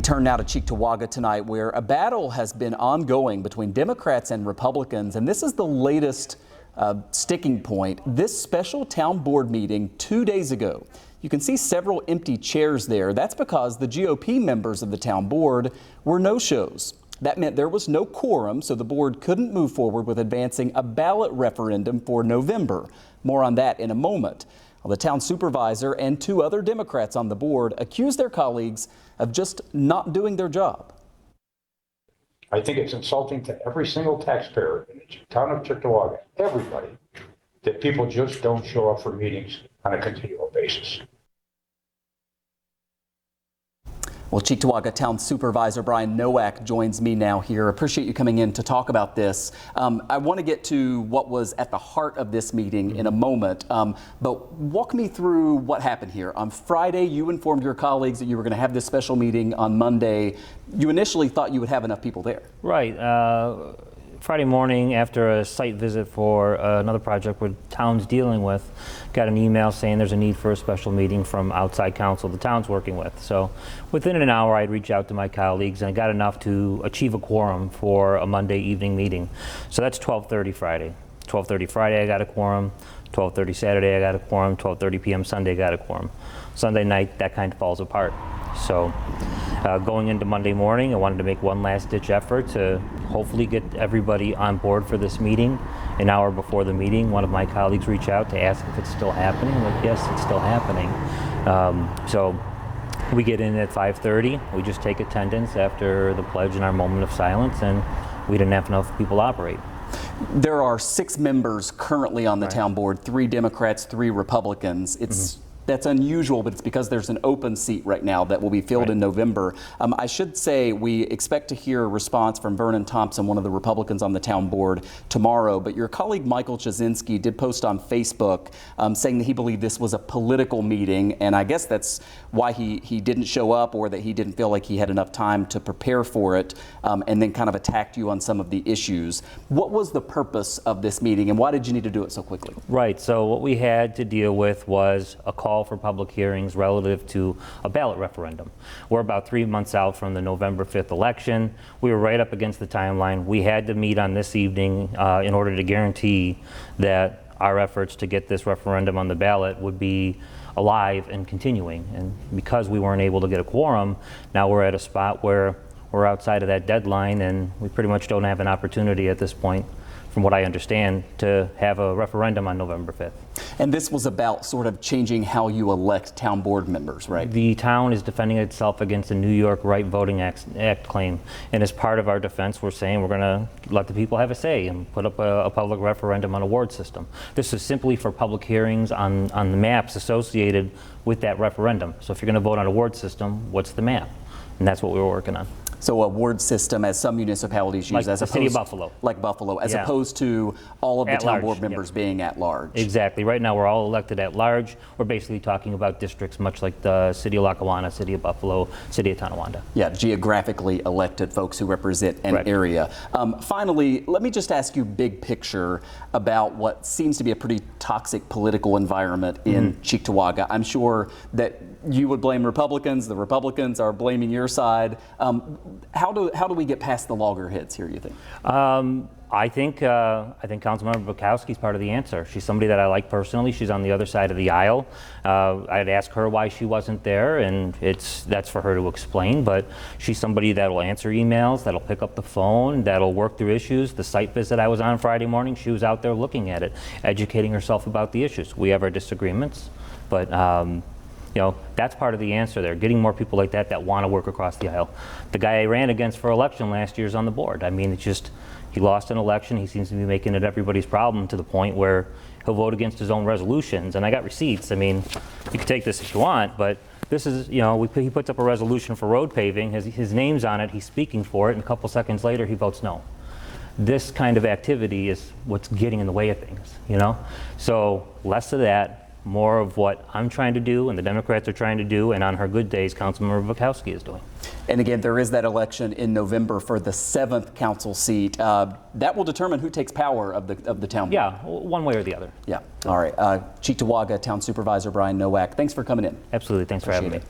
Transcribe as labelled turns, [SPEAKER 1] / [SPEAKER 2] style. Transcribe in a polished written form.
[SPEAKER 1] We turn now to Cheektowaga tonight, where a battle has been ongoing between Democrats and Republicans, and this is the latest sticking point. This special town board meeting 2 days ago. You can see several empty chairs there. That's because the GOP members of the town board were no-shows. That meant there was no quorum, so the board couldn't move forward with advancing a ballot referendum for November. More on that in a moment. Well, the town supervisor and 2 other Democrats on the board accused their colleagues of just not doing their job.
[SPEAKER 2] I think it's insulting to every single taxpayer in the town of Cheektowaga, everybody, that people just don't show up for meetings on a continual basis.
[SPEAKER 1] Well, Cheektowaga Town Supervisor Nowak joins me now here. Appreciate you coming in to talk about this. I want to get to what was at the heart of this meeting in a moment, but walk me through what happened here. On Friday, you informed your colleagues that you were going to have this special meeting on Monday. You initially thought you would have enough people there.
[SPEAKER 3] Right. Friday morning, after a site visit for another project where town's dealing with, got an email saying there's a need for a special meeting from outside counsel the town's working with. So within an hour, I'd reach out to my colleagues and I got enough to achieve a quorum for a Monday evening meeting. So that's 12:30 Friday. 12:30 Friday, I got a quorum. 12:30 Saturday, I got a quorum. 12:30 p.m. Sunday, I got a quorum. Sunday night, that kind of falls apart. So going into Monday morning, I wanted to make one last ditch effort to hopefully get everybody on board for this meeting. An hour before the meeting, one of my colleagues reached out to ask if it's still happening. I'm like, yes, it's still happening. So we get in at 5:30. We just take attendance after the pledge and our moment of silence, and we didn't have enough people to operate.
[SPEAKER 1] There are 6 members currently on the town board, 3 Democrats, 3 Republicans. That's unusual, but it's because there's an open seat right now that will be filled in November. I should say we expect to hear a response from Vernon Thompson, one of the Republicans on the town board, tomorrow. But your colleague Michael Chazinski did post on Facebook saying that he believed this was a political meeting, and I guess that's why he didn't show up, or that he didn't feel like he had enough time to prepare for it, and then kind of attacked you on some of the issues. What was the purpose of this meeting, and why did you need to do it so quickly?
[SPEAKER 3] Right. So what we had to deal with was a call for public hearings relative to a ballot referendum. We're about 3 months out from the November 5th election. We were right up against the timeline. We had to meet on this evening in order to guarantee that our efforts to get this referendum on the ballot would be alive and continuing. And because we weren't able to get a quorum, now we're at a spot where we're outside of that deadline, and we pretty much don't have an opportunity at this point, from what I understand, to have a referendum on November 5th.
[SPEAKER 1] And this was about sort of changing how you elect town board members, right?
[SPEAKER 3] The town is defending itself against the New York Right Voting Act claim. And as part of our defense, we're saying we're going to let the people have a say and put up a public referendum on a ward system. This is simply for public hearings on the maps associated with that referendum. So if you're going to vote on a ward system, what's the map? And that's what we were working on.
[SPEAKER 1] So a ward system, as some municipalities use,
[SPEAKER 3] like
[SPEAKER 1] as
[SPEAKER 3] the
[SPEAKER 1] opposed
[SPEAKER 3] city of Buffalo.
[SPEAKER 1] Like Buffalo, as opposed to all of the town board members being at large.
[SPEAKER 3] Exactly. Right now, we're all elected at large. We're basically talking about districts much like the city of Lackawanna, city of Buffalo, city of Tonawanda.
[SPEAKER 1] Yeah, geographically elected folks who represent an area. Finally, let me just ask you big picture about what seems to be a pretty toxic political environment in Cheektowaga. I'm sure that you would blame Republicans. The Republicans are blaming your side. How do we get past the loggerheads here, you think?
[SPEAKER 3] I think Councilmember Bukowski's part of the answer. She's somebody that I like personally. She's on the other side of the aisle. I'd ask her why she wasn't there, and that's for her to explain. But she's somebody that will answer emails, that'll pick up the phone, that'll work through issues. The site visit I was on Friday morning, she was out there looking at it, educating herself about the issues. We have our disagreements, but you know, that's part of the answer there, getting more people like that want to work across the aisle. The guy I ran against for election last year is on the board. I mean, it's just, he lost an election. He seems to be making it everybody's problem to the point where he'll vote against his own resolutions. And I got receipts. I mean, you can take this if you want, but this is, you know, he puts up a resolution for road paving. His name's on it. He's speaking for it. And a couple seconds later, he votes no. This kind of activity is what's getting in the way of things, you know? So less of that, more of what I'm trying to do and the Democrats are trying to do, and on her good days, Councilmember Bukowski is doing.
[SPEAKER 1] And again, there is that election in November for the 7th council seat. That will determine who takes power of the town board.
[SPEAKER 3] Yeah, one way or the other.
[SPEAKER 1] Yeah. All right. Cheektowaga Town Supervisor Nowak, thanks for coming in.
[SPEAKER 3] Absolutely. Thanks for having me.